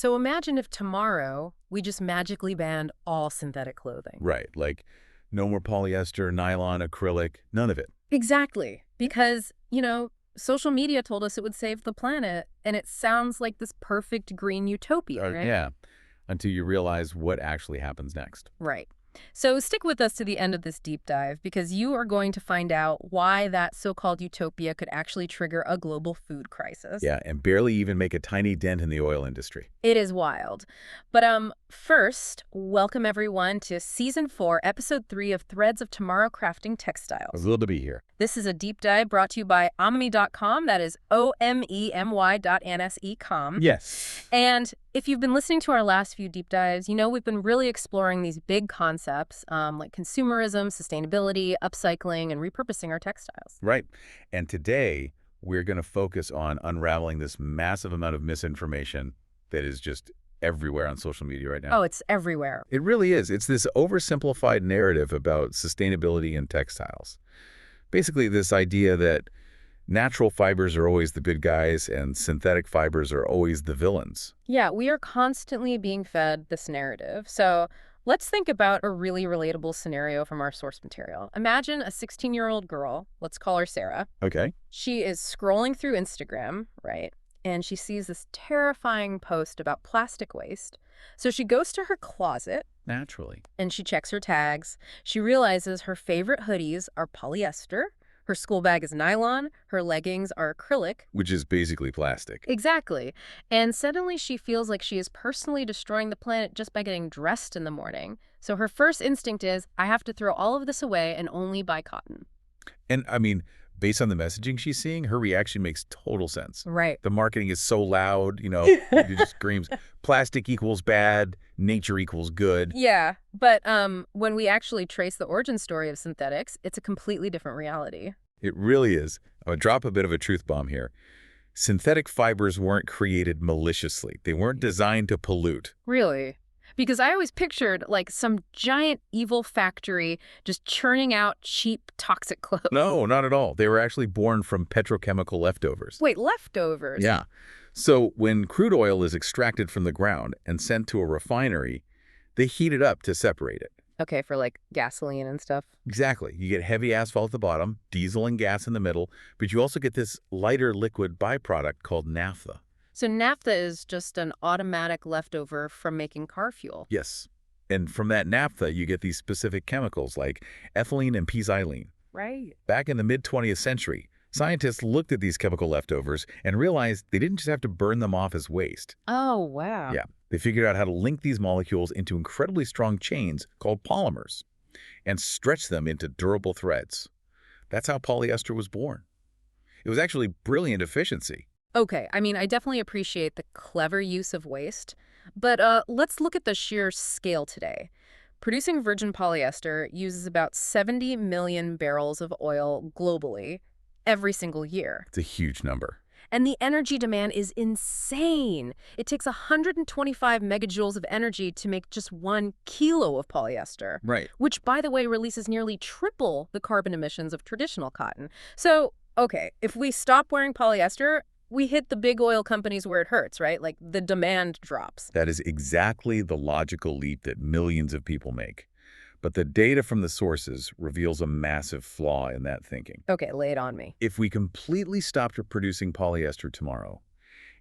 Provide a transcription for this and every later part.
So imagine if tomorrow we just magically banned all synthetic clothing. Right, like no more polyester, nylon, acrylic, none of it. Exactly. Because, social media told us it would save the planet, and it sounds like this perfect green utopia, right? Yeah, until you realize what actually happens next. Right. So stick with us to the end of this deep dive because you are going to find out why that so-called utopia could actually trigger a global food crisis. Yeah, and barely even make a tiny dent in the oil industry. It is wild. But first, welcome everyone to Season 4, Episode 3 of Threads of Tomorrow Crafting Textiles. Thrilled to be here. This is a deep dive brought to you by omemy.com. That is omemy.nse.com. Yes. And if you've been listening to our last few deep dives, we've been really exploring these big concepts like consumerism, sustainability, upcycling, and repurposing our textiles. Right. And today, we're going to focus on unraveling this massive amount of misinformation that is just everywhere on social media right now. Oh, it's everywhere. It really is. It's this oversimplified narrative about sustainability in textiles. Basically, this idea that natural fibers are always the good guys and synthetic fibers are always the villains. Yeah, we are constantly being fed this narrative. So let's think about a really relatable scenario from our source material. Imagine a 16-year-old girl, let's call her Sarah. Okay. She is scrolling through Instagram, right? And she sees this terrifying post about plastic waste. So she goes to her closet. Naturally. And she checks her tags. She realizes her favorite hoodies are polyester. Her school bag is nylon. Her leggings are acrylic. Which is basically plastic. Exactly. And suddenly she feels like she is personally destroying the planet just by getting dressed in the morning. So her first instinct is, I have to throw all of this away and only buy cotton. And I mean, based on the messaging she's seeing, her reaction makes total sense. Right. The marketing is so loud, it just screams, plastic equals bad, nature equals good. Yeah, but when we actually trace the origin story of synthetics, it's a completely different reality. It really is. I'll drop a bit of a truth bomb here. Synthetic fibers weren't created maliciously. They weren't designed to pollute. Really? Because I always pictured like some giant evil factory just churning out cheap, toxic clothes. No, not at all. They were actually born from petrochemical leftovers. Wait, leftovers? Yeah. So when crude oil is extracted from the ground and sent to a refinery, they heat it up to separate it. Okay, for like gasoline and stuff. Exactly. You get heavy asphalt at the bottom, diesel and gas in the middle, but you also get this lighter liquid byproduct called naphtha. So naphtha is just an automatic leftover from making car fuel. Yes. And from that naphtha, you get these specific chemicals like ethylene and p-xylene. Right. Back in the mid-20th century, scientists looked at these chemical leftovers and realized they didn't just have to burn them off as waste. Oh, wow. Yeah. They figured out how to link these molecules into incredibly strong chains called polymers and stretch them into durable threads. That's how polyester was born. It was actually brilliant efficiency. Okay, I mean, I definitely appreciate the clever use of waste, but let's look at the sheer scale today. Producing virgin polyester uses about 70 million barrels of oil globally every single year. It's a huge number. And the energy demand is insane. It takes 125 megajoules of energy to make just 1 kilo of polyester. Right. Which, by the way, releases nearly triple the carbon emissions of traditional cotton. So, okay, if we stop wearing polyester, we hit the big oil companies where it hurts, right? Like the demand drops. That is exactly the logical leap that millions of people make. But the data from the sources reveals a massive flaw in that thinking. Okay, lay it on me. If we completely stopped producing polyester tomorrow,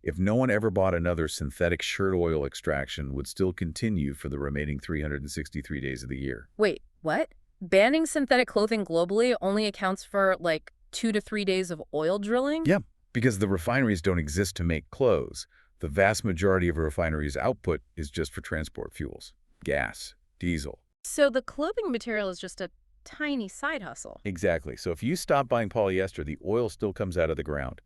if no one ever bought another synthetic shirt oil extraction would still continue for the remaining 363 days of the year. Wait, what? Banning synthetic clothing globally only accounts for like 2 to 3 days of oil drilling? Yeah, because the refineries don't exist to make clothes. The vast majority of a refinery's output is just for transport fuels, gas, diesel. So the clothing material is just a tiny side hustle. Exactly. So if you stop buying polyester, the oil still comes out of the ground.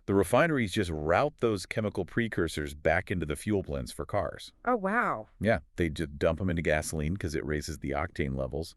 The refineries just route those chemical precursors back into the fuel blends for cars. Oh, wow. Yeah, they just dump them into gasoline because it raises the octane levels.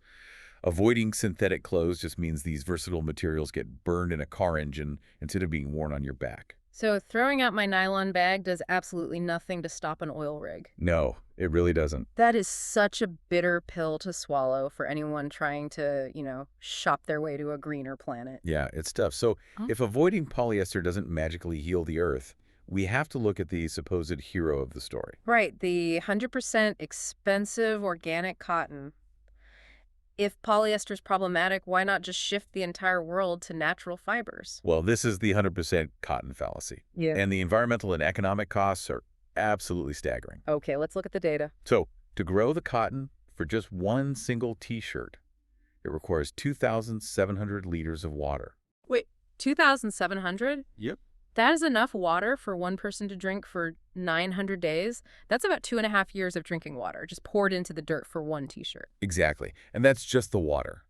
Avoiding synthetic clothes just means these versatile materials get burned in a car engine instead of being worn on your back. So throwing out my nylon bag does absolutely nothing to stop an oil rig. No, it really doesn't. That is such a bitter pill to swallow for anyone trying to, shop their way to a greener planet. Yeah, it's tough. So if avoiding polyester doesn't magically heal the earth, we have to look at the supposed hero of the story. Right, the 100% expensive organic cotton. If polyester is problematic, why not just shift the entire world to natural fibers? Well, this is the 100% cotton fallacy. Yeah. And the environmental and economic costs are absolutely staggering. Okay, let's look at the data. So, to grow the cotton for just one single T-shirt, it requires 2,700 liters of water. Wait, 2,700? Yep. That is enough water for one person to drink for 900 days. That's about 2.5 years of drinking water, just poured into the dirt for one T-shirt. Exactly. And that's just the water.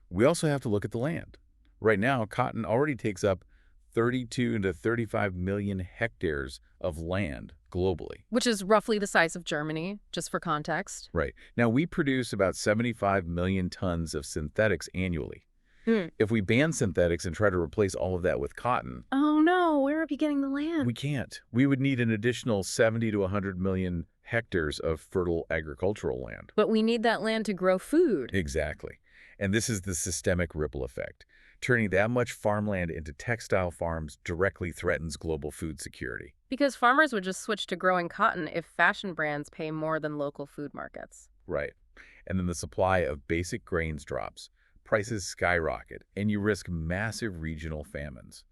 We also have to look at the land. Right now, cotton already takes up 32 to 35 million hectares of land globally. Which is roughly the size of Germany, just for context. Right. Now, we produce about 75 million tons of synthetics annually. If we ban synthetics and try to replace all of that with cotton, Oh no, where are we getting the land? we can't. We would need an additional 70 to 100 million hectares of fertile agricultural land. But we need that land to grow food. Exactly. And this is the systemic ripple effect. Turning that much farmland into textile farms directly threatens global food security. Because farmers would just switch to growing cotton if fashion brands pay more than local food markets. Right. And then the supply of basic grains drops. Prices skyrocket, and you risk massive regional famines.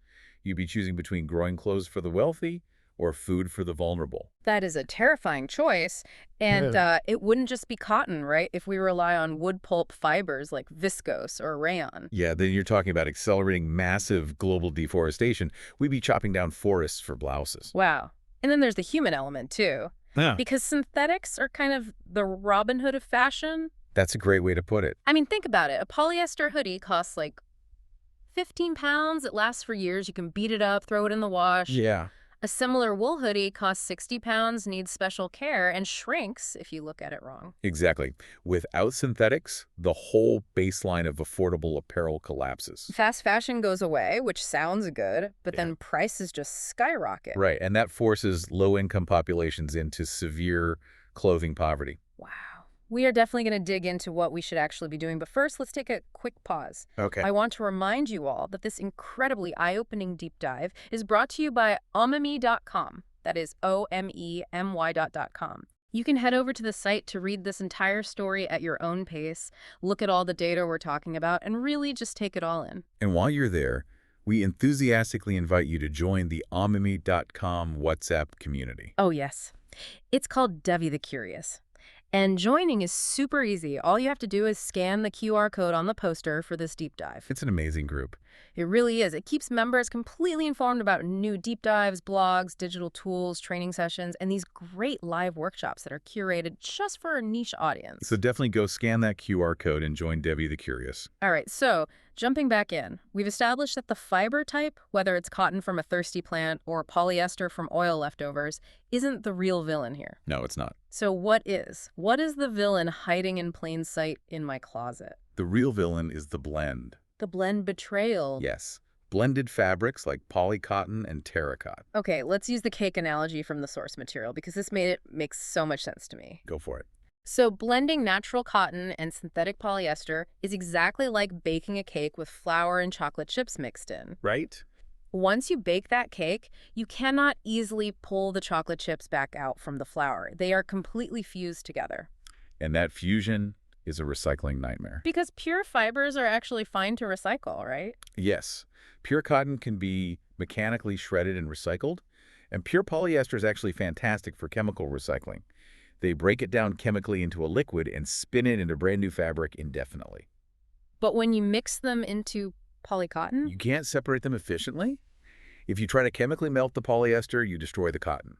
You'd be choosing between growing clothes for the wealthy or food for the vulnerable. That is a terrifying choice. And it wouldn't just be cotton, right? If we rely on wood pulp fibers like viscose or rayon. Yeah, then you're talking about accelerating massive global deforestation. We'd be chopping down forests for blouses. Wow. And then there's the human element, too. Yeah. Because synthetics are kind of the Robin Hood of fashion. That's a great way to put it. I mean, think about it. A polyester hoodie costs like 15 pounds. It lasts for years. You can beat it up, throw it in the wash. Yeah. A similar wool hoodie costs 60 pounds, needs special care, and shrinks if you look at it wrong. Exactly. Without synthetics, the whole baseline of affordable apparel collapses. Fast fashion goes away, which sounds good, but Yeah. then prices just skyrocket. Right, and that forces low-income populations into severe clothing poverty. Wow. We are definitely going to dig into what we should actually be doing, but first, let's take a quick pause. Okay. I want to remind you all that this incredibly eye-opening deep dive is brought to you by omemy.com. That is omemy.com. You can head over to the site to read this entire story at your own pace, look at all the data we're talking about, and really just take it all in. And while you're there, we enthusiastically invite you to join the omemy.com WhatsApp community. Oh, yes. It's called Devi the Curious. And joining is super easy. All you have to do is scan the QR code on the poster for this deep dive. It's an amazing group. It really is. It keeps members completely informed about new deep dives, blogs, digital tools, training sessions, and these great live workshops that are curated just for a niche audience. So definitely go scan that QR code and join Devi the Curious. All right, so jumping back in, we've established that the fiber type, whether it's cotton from a thirsty plant or polyester from oil leftovers, isn't the real villain here. No, it's not. So what is? What is the villain hiding in plain sight in my closet? The real villain is the blend. The blend betrayal. Yes. Blended fabrics like polycotton and terracotta. Okay, let's use the cake analogy from the source material because this makes so much sense to me. Go for it. So blending natural cotton and synthetic polyester is exactly like baking a cake with flour and chocolate chips mixed in. Right? Once you bake that cake, you cannot easily pull the chocolate chips back out from the flour. They are completely fused together. And that fusion is a recycling nightmare. Because pure fibers are actually fine to recycle, right? Yes. Pure cotton can be mechanically shredded and recycled, and pure polyester is actually fantastic for chemical recycling. They break it down chemically into a liquid and spin it into brand new fabric indefinitely. But when you mix them into polycotton? You can't separate them efficiently. If you try to chemically melt the polyester, you destroy the cotton.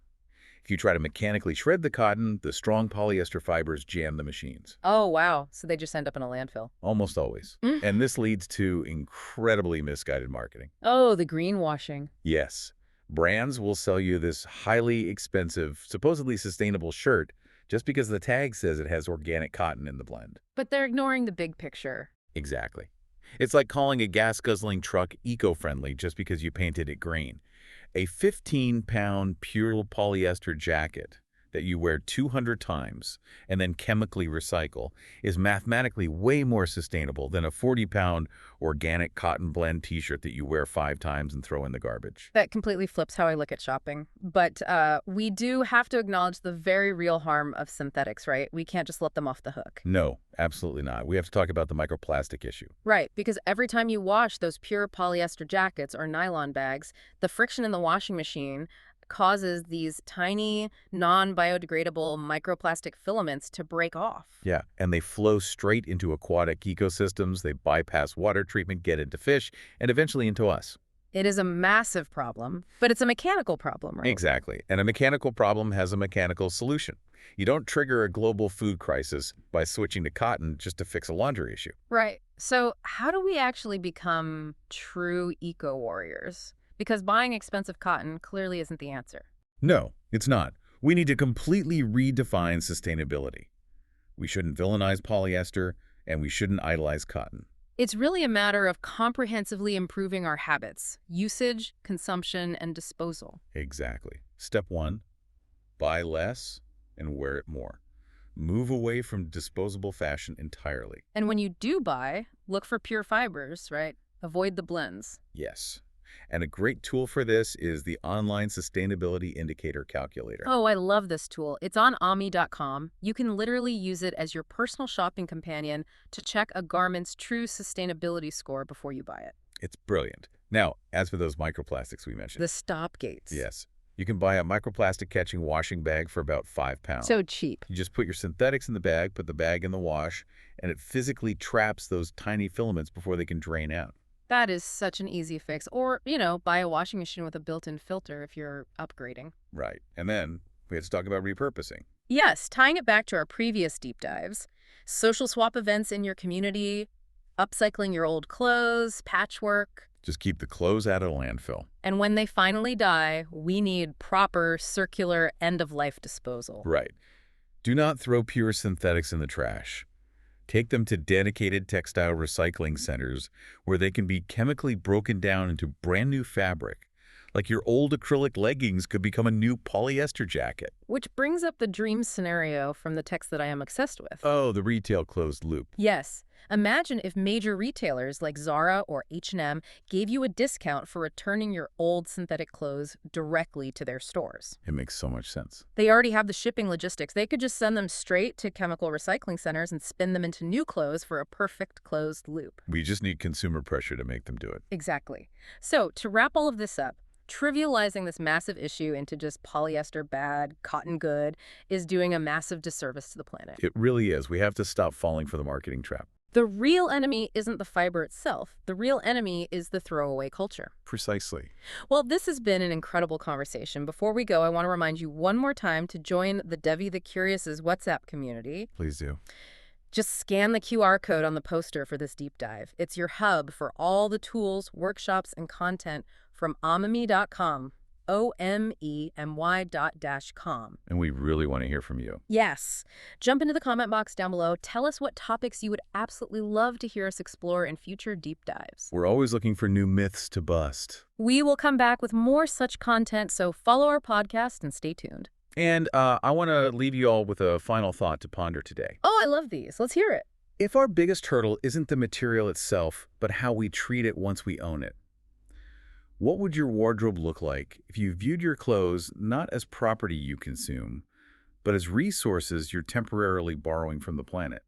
If you try to mechanically shred the cotton, the strong polyester fibers jam the machines. Oh, wow. So they just end up in a landfill. Almost always. And this leads to incredibly misguided marketing. Oh, the greenwashing. Yes. Brands will sell you this highly expensive, supposedly sustainable shirt just because the tag says it has organic cotton in the blend. But they're ignoring the big picture. Exactly. It's like calling a gas-guzzling truck eco-friendly just because you painted it green. A 15-pound pure polyester jacket that you wear 200 times and then chemically recycle is mathematically way more sustainable than a 40-pound organic cotton blend t-shirt that you wear 5 times and throw in the garbage. That completely flips how I look at shopping. But we do have to acknowledge the very real harm of synthetics, right? We can't just let them off the hook. No, absolutely not. We have to talk about the microplastic issue. Right, because every time you wash those pure polyester jackets or nylon bags, the friction in the washing machine causes these tiny, non-biodegradable microplastic filaments to break off. Yeah, and they flow straight into aquatic ecosystems. They bypass water treatment, get into fish, and eventually into us. It is a massive problem, but it's a mechanical problem, right? Exactly. And a mechanical problem has a mechanical solution. You don't trigger a global food crisis by switching to cotton just to fix a laundry issue. Right. So how do we actually become true eco-warriors? Because buying expensive cotton clearly isn't the answer. No, it's not. We need to completely redefine sustainability. We shouldn't villainize polyester, and we shouldn't idolize cotton. It's really a matter of comprehensively improving our habits, usage, consumption, and disposal. Exactly. Step 1, buy less and wear it more. Move away from disposable fashion entirely. And when you do buy, look for pure fibers, right? Avoid the blends. Yes. And a great tool for this is the online sustainability indicator calculator. Oh, I love this tool. It's on ami.com. You can literally use it as your personal shopping companion to check a garment's true sustainability score before you buy it. It's brilliant. Now, as for those microplastics we mentioned. The stop gates. Yes. You can buy a microplastic catching washing bag for about £5. So cheap. You just put your synthetics in the bag, put the bag in the wash, and it physically traps those tiny filaments before they can drain out. That is such an easy fix. Or, you know, buy a washing machine with a built-in filter if you're upgrading. Right. And then we have to talk about repurposing. Yes, tying it back to our previous deep dives, social swap events in your community, upcycling your old clothes, patchwork. Just keep the clothes out of landfill. And when they finally die, we need proper circular end-of-life disposal. Right. Do not throw pure synthetics in the trash. Take them to dedicated textile recycling centers where they can be chemically broken down into brand new fabric. Like your old acrylic leggings could become a new polyester jacket. Which brings up the dream scenario from the text that I am obsessed with. Oh, the retail closed loop. Yes. Imagine if major retailers like Zara or H&M gave you a discount for returning your old synthetic clothes directly to their stores. It makes so much sense. They already have the shipping logistics. They could just send them straight to chemical recycling centers and spin them into new clothes for a perfect closed loop. We just need consumer pressure to make them do it. Exactly. So, to wrap all of this up, trivializing this massive issue into just polyester bad, cotton good, is doing a massive disservice to the planet. It really is. We have to stop falling for the marketing trap. The real enemy isn't the fiber itself. The real enemy is the throwaway culture. Precisely. Well, this has been an incredible conversation. Before we go, I want to remind you one more time to join the Devi the Curious's WhatsApp community. Please do. Just scan the QR code on the poster for this deep dive. It's your hub for all the tools, workshops, and content from omemy.com, omemy.com. And we really want to hear from you. Yes. Jump into the comment box down below. Tell us what topics you would absolutely love to hear us explore in future deep dives. We're always looking for new myths to bust. We will come back with more such content, so follow our podcast and stay tuned. And I want to leave you all with a final thought to ponder today. Oh, I love these. Let's hear it. If our biggest hurdle isn't the material itself, but how we treat it once we own it, what would your wardrobe look like if you viewed your clothes not as property you consume, but as resources you're temporarily borrowing from the planet?